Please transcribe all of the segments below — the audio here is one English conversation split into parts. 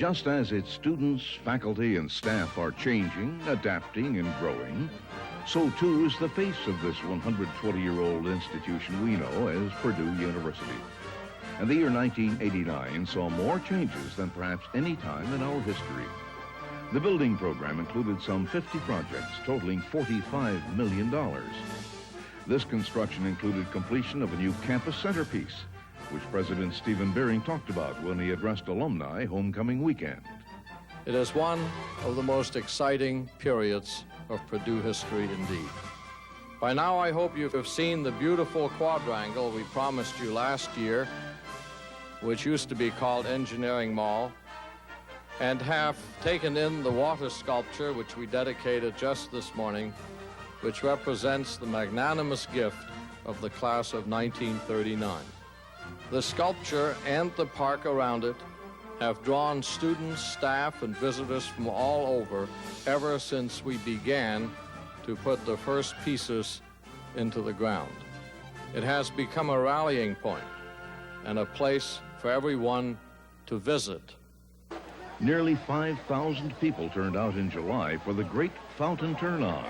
Just as its students, faculty, and staff are changing, adapting, and growing, so too is the face of this 120-year-old institution we know as Purdue University. And the year 1989 saw more changes than perhaps any time in our history. The building program included some 50 projects totaling $45 million. This construction included completion of a new campus centerpiece, which President Stephen Beering talked about when he addressed alumni homecoming weekend. It is one of the most exciting periods of Purdue history indeed. By now, I hope you have seen the beautiful quadrangle we promised you last year, which used to be called Engineering Mall, and have taken in the water sculpture, which we dedicated just this morning, which represents the magnanimous gift of the class of 1939. The sculpture and the park around it have drawn students, staff, and visitors from all over ever since we began to put the first pieces into the ground. It has become a rallying point and a place for everyone to visit. Nearly 5,000 people turned out in July for the great fountain turn-on,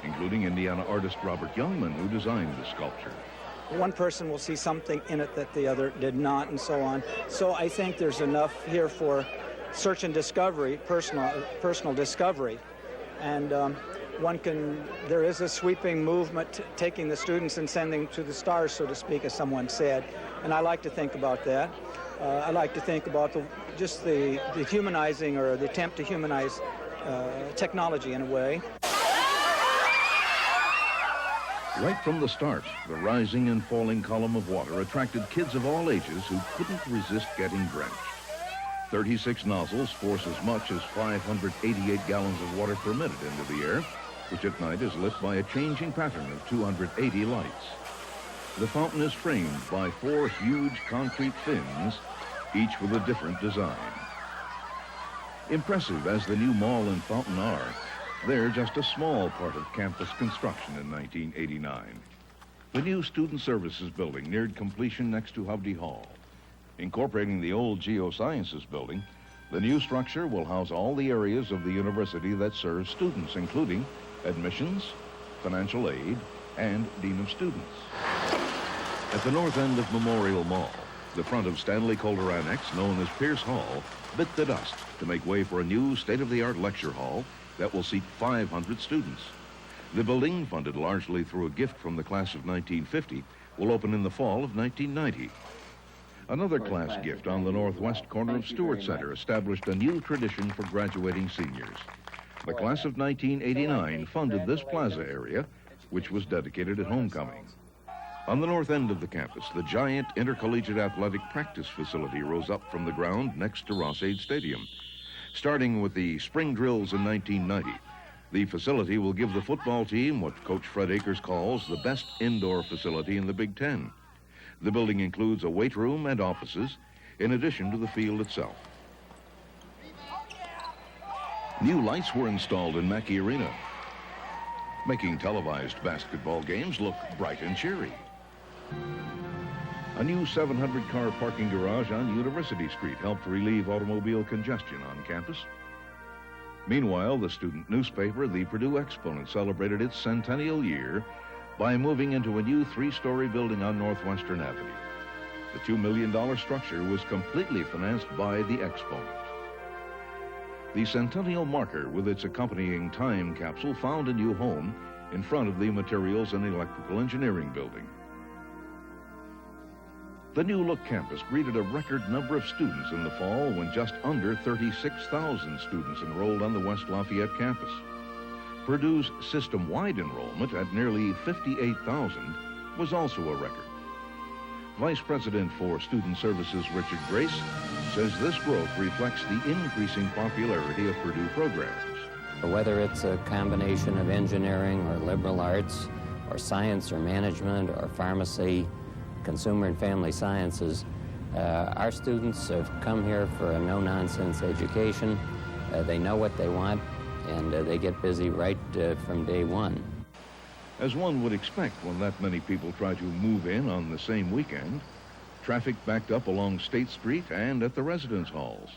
including Indiana artist Robert Youngman, who designed the sculpture. One person will see something in it that the other did not, and so on. So I think there's enough here for search and discovery, personal discovery. And there is a sweeping movement taking the students and sending to the stars, so to speak, as someone said. And I like to think about that. I like to think about just the humanizing, or the attempt to humanize technology in a way. Right from the start, the rising and falling column of water attracted kids of all ages who couldn't resist getting drenched. 36 nozzles force as much as 588 gallons of water per minute into the air, which at night is lit by a changing pattern of 280 lights. The fountain is framed by 4 huge concrete fins, each with a different design. Impressive as the new mall and fountain are, they're just a small part of campus construction in 1989. The new Student Services building neared completion next to Hovde Hall. Incorporating the old Geosciences building, the new structure will house all the areas of the university that serve students, including admissions, financial aid, and Dean of Students. At the north end of Memorial Mall, the front of Stanley Calder Annex, known as Pierce Hall, bit the dust to make way for a new state-of-the-art lecture hall that will seat 500 students. The building, funded largely through a gift from the class of 1950, will open in the fall of 1990. Another class gift on the northwest corner of Stewart Center established a new tradition for graduating seniors. The class of 1989 funded this plaza area, which was dedicated at homecoming. On the north end of the campus, the giant intercollegiate athletic practice facility rose up from the ground next to Ross-Ade Stadium. Starting with the spring drills in 1990, the facility will give the football team what Coach Fred Akers calls the best indoor facility in the Big Ten. The building includes a weight room and offices, in addition to the field itself. New lights were installed in Mackey Arena, making televised basketball games look bright and cheery. A new 700-car parking garage on University Street helped relieve automobile congestion on campus. Meanwhile, the student newspaper, the Purdue Exponent, celebrated its centennial year by moving into a new 3-story building on Northwestern Avenue. The $2 million structure was completely financed by the Exponent. The centennial marker with its accompanying time capsule found a new home in front of the Materials and Electrical Engineering building. The new-look campus greeted a record number of students in the fall when just under 36,000 students enrolled on the West Lafayette campus. Purdue's system-wide enrollment at nearly 58,000 was also a record. Vice President for Student Services Richard Grace says this growth reflects the increasing popularity of Purdue programs. Whether it's a combination of engineering or liberal arts or science or management or pharmacy, consumer and family sciences, our students have come here for a no-nonsense education. They know what they want, and they get busy right from day one. As one would expect when that many people try to move in on the same weekend, traffic backed up along State Street and at the residence halls.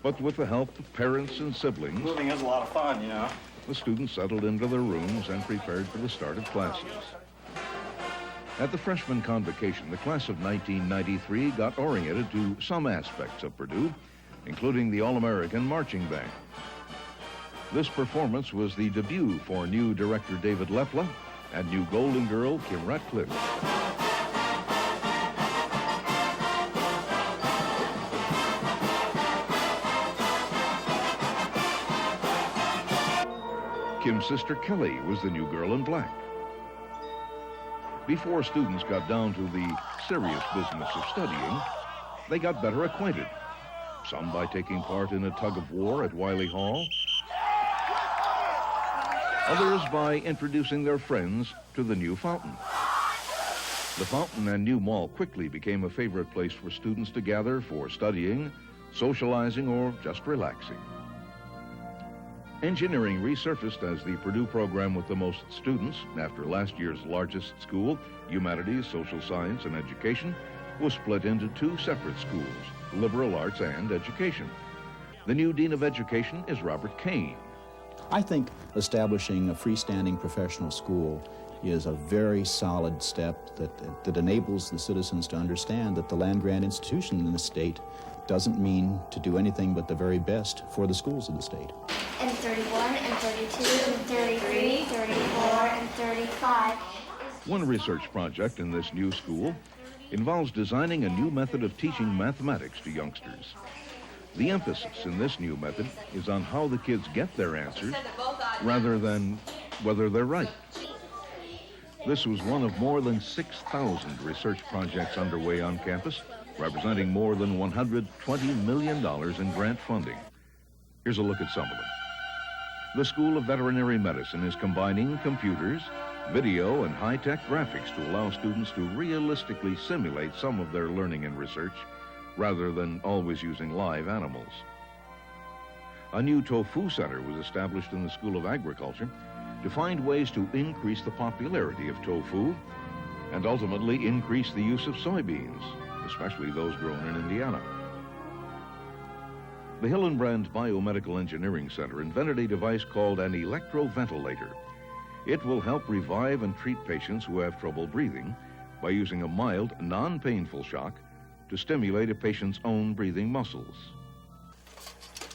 But with the help of parents and siblings, Moving is a lot of fun, you know. the students settled into their rooms and prepared for the start of classes. At the freshman convocation, the class of 1993 got oriented to some aspects of Purdue, including the All-American Marching Band. This performance was the debut for new director David Lepla and new Golden Girl Kim Ratcliffe. Kim's sister Kelly was the new girl in black. Before students got down to the serious business of studying, they got better acquainted, some by taking part in a tug-of-war at Wiley Hall, others by introducing their friends to the new fountain. The fountain and new mall quickly became a favorite place for students to gather for studying, socializing, or just relaxing. Engineering resurfaced as the Purdue program with the most students after last year's largest school, Humanities, Social Science, and Education, was split into two separate schools, Liberal Arts and Education. The new Dean of Education is Robert Kane. I think establishing a freestanding professional school is a very solid step that enables the citizens to understand that the land-grant institution in the state doesn't mean to do anything but the very best for the schools of the state. And 31, and 32, and 33, 34, and 35. One research project in this new school involves designing a new method of teaching mathematics to youngsters. The emphasis in this new method is on how the kids get their answers rather than whether they're right. This was one of more than 6,000 research projects underway on campus, representing more than $120 million in grant funding. Here's a look at some of them. The School of Veterinary Medicine is combining computers, video, and high-tech graphics to allow students to realistically simulate some of their learning and research, rather than always using live animals. A new tofu center was established in the School of Agriculture to find ways to increase the popularity of tofu and ultimately increase the use of soybeans, especially those grown in Indiana. The Hillenbrand Biomedical Engineering Center invented a device called an electroventilator. It will help revive and treat patients who have trouble breathing by using a mild, non-painful shock to stimulate a patient's own breathing muscles.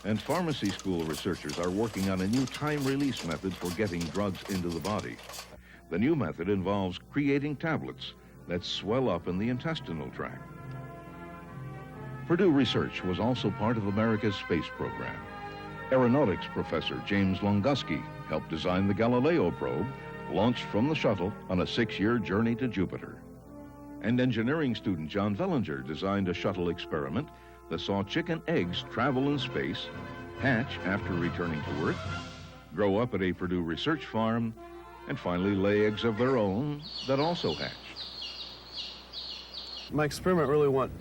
And pharmacy school researchers are working on a new time-release method for getting drugs into the body. The new method involves creating tablets that swell up in the intestinal tract. Purdue research was also part of America's space program. Aeronautics professor James Longuski helped design the Galileo probe, launched from the shuttle on a 6-year journey to Jupiter. And engineering student John Vellinger designed a shuttle experiment that saw chicken eggs travel in space, hatch after returning to Earth, grow up at a Purdue research farm, and finally lay eggs of their own that also hatched. My experiment really went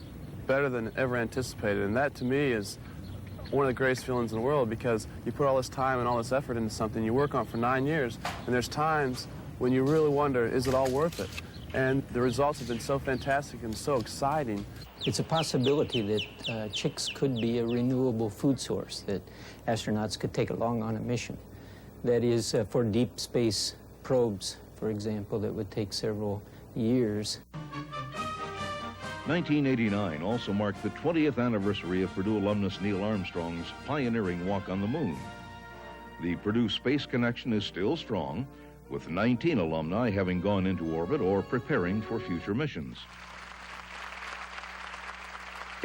better than ever anticipated, and that to me is one of the greatest feelings in the world, because you put all this time and all this effort into something you work on for 9 years, and there's times when you really wonder, is it all worth it? And the results have been so fantastic and so exciting. It's a possibility that chicks could be a renewable food source that astronauts could take along on a mission. That is, for deep space probes, for example, that would take several years. 1989 also marked the 20th anniversary of Purdue alumnus Neil Armstrong's pioneering walk on the moon. The Purdue Space Connection is still strong, with 19 alumni having gone into orbit or preparing for future missions.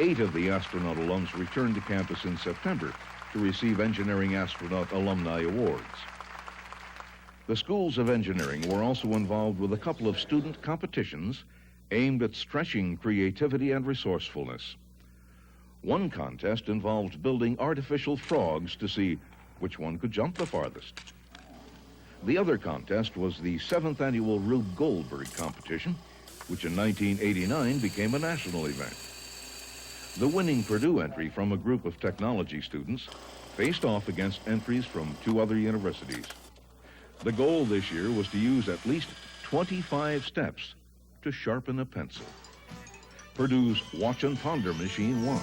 8 of the astronaut alums returned to campus in September to receive Engineering Astronaut Alumni Awards. The schools of engineering were also involved with a couple of student competitions aimed at stretching creativity and resourcefulness. One contest involved building artificial frogs to see which one could jump the farthest. The other contest was the 7th annual Rube Goldberg competition, which in 1989 became a national event. The winning Purdue entry from a group of technology students faced off against entries from 2 other universities. The goal this year was to use at least 25 steps to sharpen a pencil. Purdue's Watch and Ponder machine won.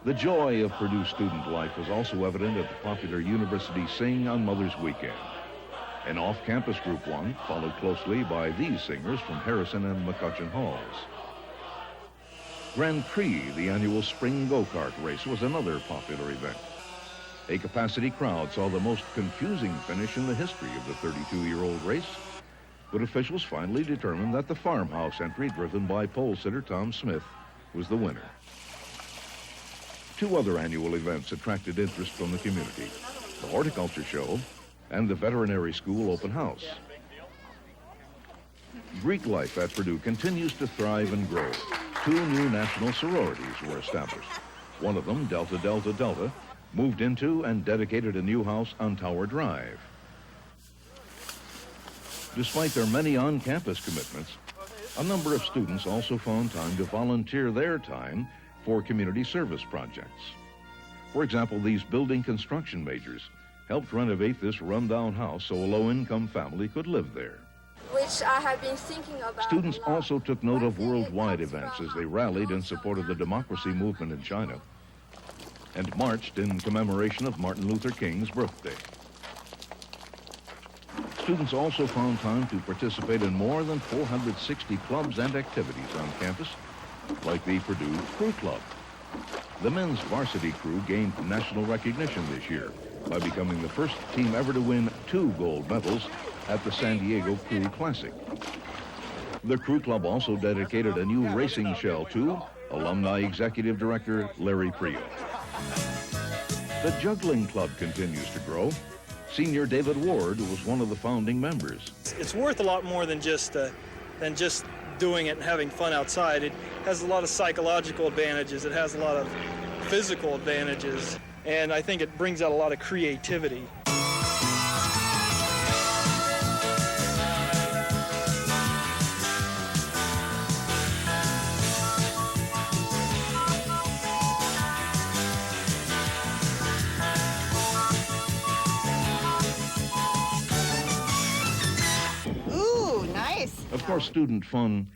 The joy of Purdue student life was also evident at the popular University Sing on Mother's Weekend. An off-campus Group 1, followed closely by these singers from Harrison and McCutcheon Halls. Grand Prix, the annual spring go-kart race, was another popular event. A capacity crowd saw the most confusing finish in the history of the 32-year-old race, but officials finally determined that the farmhouse entry driven by pole sitter Tom Smith was the winner. Two other annual events attracted interest from the community: the horticulture show and the veterinary school open house. Greek life at Purdue continues to thrive and grow. Two new national sororities were established. One of them, Delta Delta Delta, moved into and dedicated a new house on Tower Drive. Despite their many on-campus commitments, a number of students also found time to volunteer their time for community service projects. For example, these building construction majors helped renovate this rundown house so a low-income family could live there. Which I have been thinking about. Students also took note of worldwide events as they rallied in support of the democracy movement in China and marched in commemoration of Martin Luther King's birthday. Students also found time to participate in more than 460 clubs and activities on campus, like the Purdue Crew Club. The men's varsity crew gained national recognition this year by becoming the first team ever to win 2 gold medals at the San Diego Crew Classic. The Crew Club also dedicated a new racing shell to alumni executive director Larry Prio. The juggling club continues to grow. Senior David Ward was one of the founding members. It's worth a lot more than just doing it and having fun outside. It has a lot of psychological advantages. It has a lot of physical advantages. And I think it brings out a lot of creativity. Ooh, nice. Of course, student fun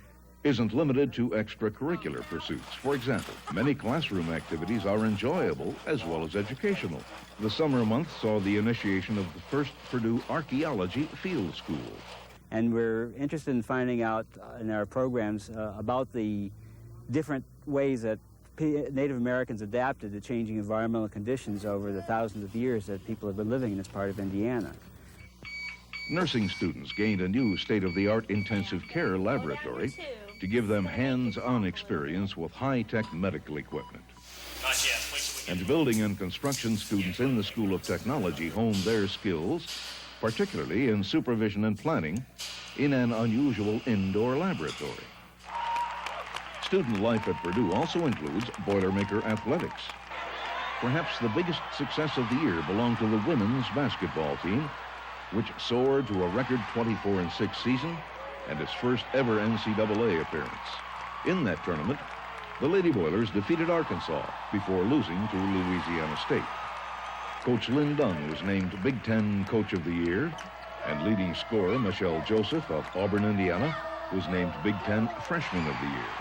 isn't limited to extracurricular pursuits. For example, many classroom activities are enjoyable as well as educational. The summer months saw the initiation of the first Purdue Archaeology Field School. And we're interested in finding out in our programs about the different ways that Native Americans adapted to changing environmental conditions over the thousands of years that people have been living in this part of Indiana. Nursing students gained a new state-of-the-art intensive care laboratory to give them hands-on experience with high-tech medical equipment. And building and construction students in the School of Technology honed their skills, particularly in supervision and planning, in an unusual indoor laboratory. Student life at Purdue also includes Boilermaker athletics. Perhaps the biggest success of the year belonged to the women's basketball team, which soared to a record 24-6 season and its first ever NCAA appearance. In that tournament, the Lady Boilers defeated Arkansas before losing to Louisiana State. Coach Lynn Dunn was named Big Ten Coach of the Year, and leading scorer Michelle Joseph of Auburn, Indiana, was named Big Ten Freshman of the Year.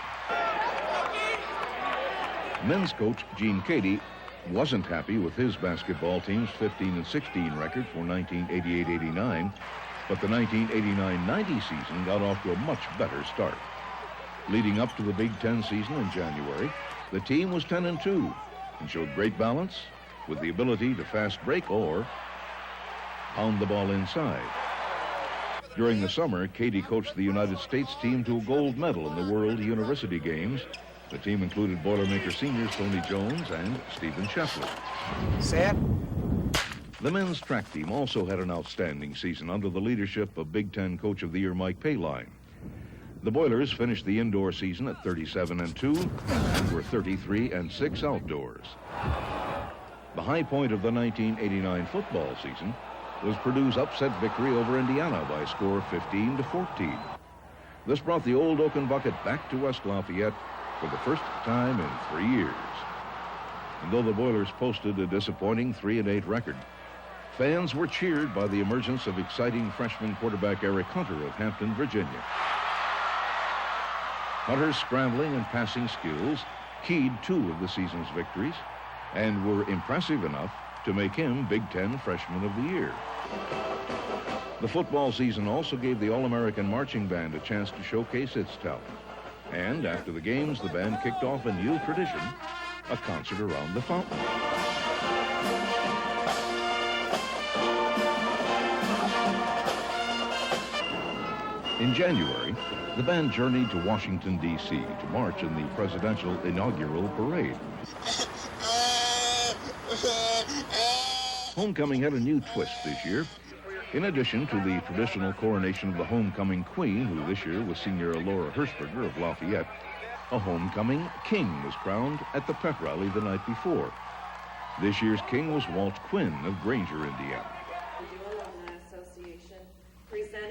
Men's coach Gene Cady wasn't happy with his basketball team's 15-16 record for 1988-89, but the 1989-90 season got off to a much better start. Leading up to the Big Ten season in January, the team was 10-2 and showed great balance with the ability to fast break or pound the ball inside. During the summer, Cady coached the United States team to a gold medal in the World University Games. The team included Boilermaker seniors Tony Jones and Stephen Scheffler. Set. The men's track team also had an outstanding season under the leadership of Big Ten Coach of the Year Mike Payline. The Boilers finished the indoor season at 37-2 and were 33-6 outdoors. The high point of the 1989 football season was Purdue's upset victory over Indiana by a score of 15-14. This brought the old Oaken Bucket back to West Lafayette for the first time in 3 years. And though the Boilers posted a disappointing 3-8 record, fans were cheered by the emergence of exciting freshman quarterback Eric Hunter of Hampton, Virginia. Hunter's scrambling and passing skills keyed 2 of the season's victories, and were impressive enough to make him Big Ten Freshman of the Year. The football season also gave the All-American Marching Band a chance to showcase its talent. And after the games, the band kicked off a new tradition, a concert around the fountain. In January, the band journeyed to Washington, D.C. to march in the presidential inaugural parade. Homecoming had a new twist this year. In addition to the traditional coronation of the homecoming queen, who this year was Senior Laura Hershberger of Lafayette, a homecoming king was crowned at the pep rally the night before. This year's king was Walt Quinn of Granger, Indiana.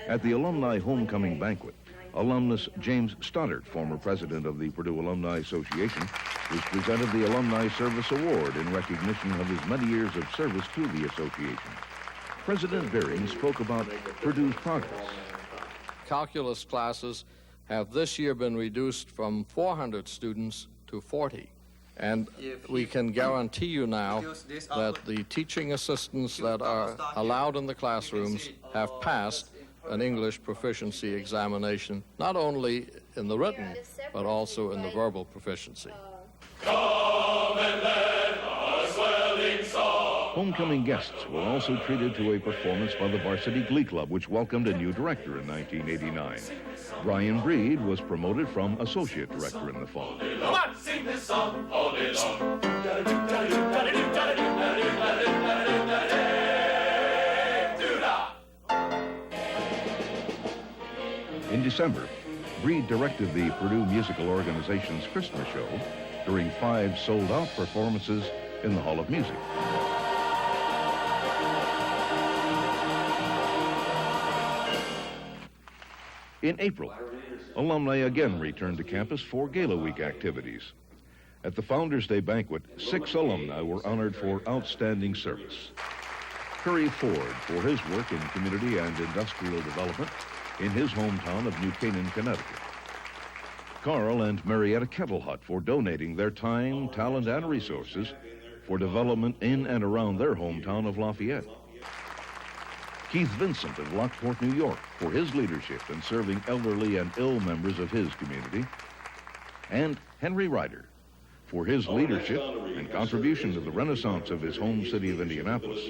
At the Alumni Homecoming Banquet, alumnus James Stoddard, former president of the Purdue Alumni Association, was presented the Alumni Service Award in recognition of his many years of service to the association. President Bering spoke about Purdue's progress. Calculus classes have this year been reduced from 400 students to 40. And we can guarantee you now that the teaching assistants that are allowed in the classrooms have passed an English proficiency examination, not only in the written, but also in the verbal proficiency. Come and let our swelling song. Homecoming guests were also treated to a performance by the Varsity Glee Club, which welcomed a new director in 1989. Brian Breed was promoted from associate director in the fall. Come on, sing this song all day long. In December, Breed directed the Purdue Musical Organization's Christmas show during 5 sold-out performances in the Hall of Music. In April, alumni again returned to campus for Gala Week activities. At the Founders Day banquet, 6 alumni were honored for outstanding service. Curry Ford for his work in community and industrial development in his hometown of New Canaan, Connecticut. Carl and Marietta Kettlehut for donating their time, talent, and resources for development in and around their hometown of Lafayette. Keith Vincent of Lockport, New York, for his leadership in serving elderly and ill members of his community. And Henry Ryder for his leadership and contribution to the renaissance of his home city of Indianapolis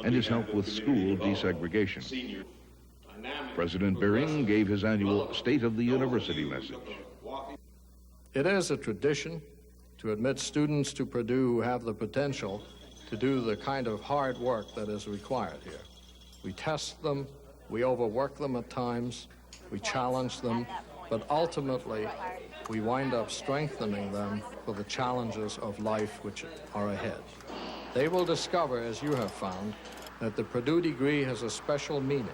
and his help with school desegregation. President Bering gave his annual State of the University message. It is a tradition to admit students to Purdue who have the potential to do the kind of hard work that is required here. We test them, we overwork them at times, we challenge them, but ultimately we wind up strengthening them for the challenges of life which are ahead. They will discover, as you have found, that the Purdue degree has a special meaning.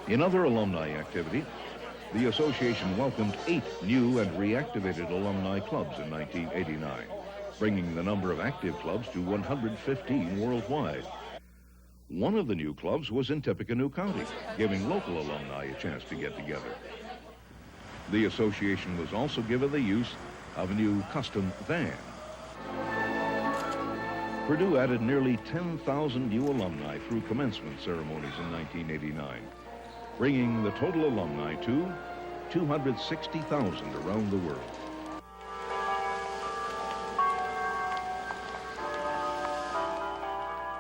In other alumni activity, the association welcomed 8 new and reactivated alumni clubs in 1989, bringing the number of active clubs to 115 worldwide. One of the new clubs was in Tippecanoe County, giving local alumni a chance to get together. The association was also given the use of a new custom van. Purdue added nearly 10,000 new alumni through commencement ceremonies in 1989, bringing the total alumni to 260,000 around the world.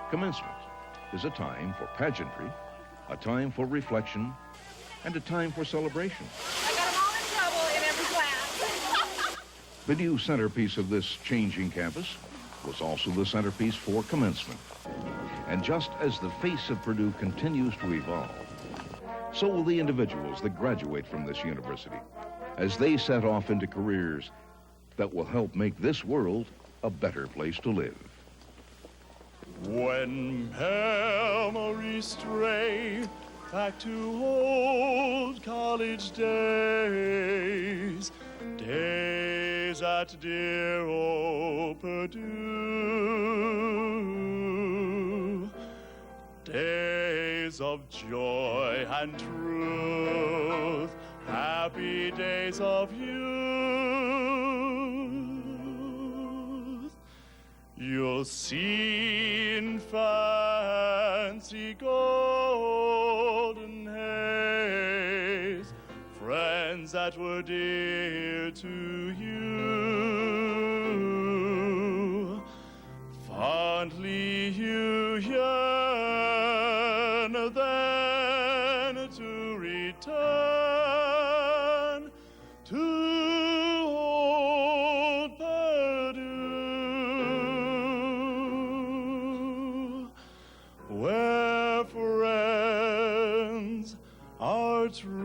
Commencement is a time for pageantry, a time for reflection, and a time for celebration. I got them all in trouble in every class. The new centerpiece of this changing campus was also the centerpiece for commencement. And just as the face of Purdue continues to evolve, so will the individuals that graduate from this university as they set off into careers that will help make this world a better place to live. When memories stray back to old college days, days at dear old Purdue, days of joy and truth, happy days of youth. You'll see in fancy golden haze friends that were dear to you. Fondly you yearn then to return to old Purdue, where friends are true.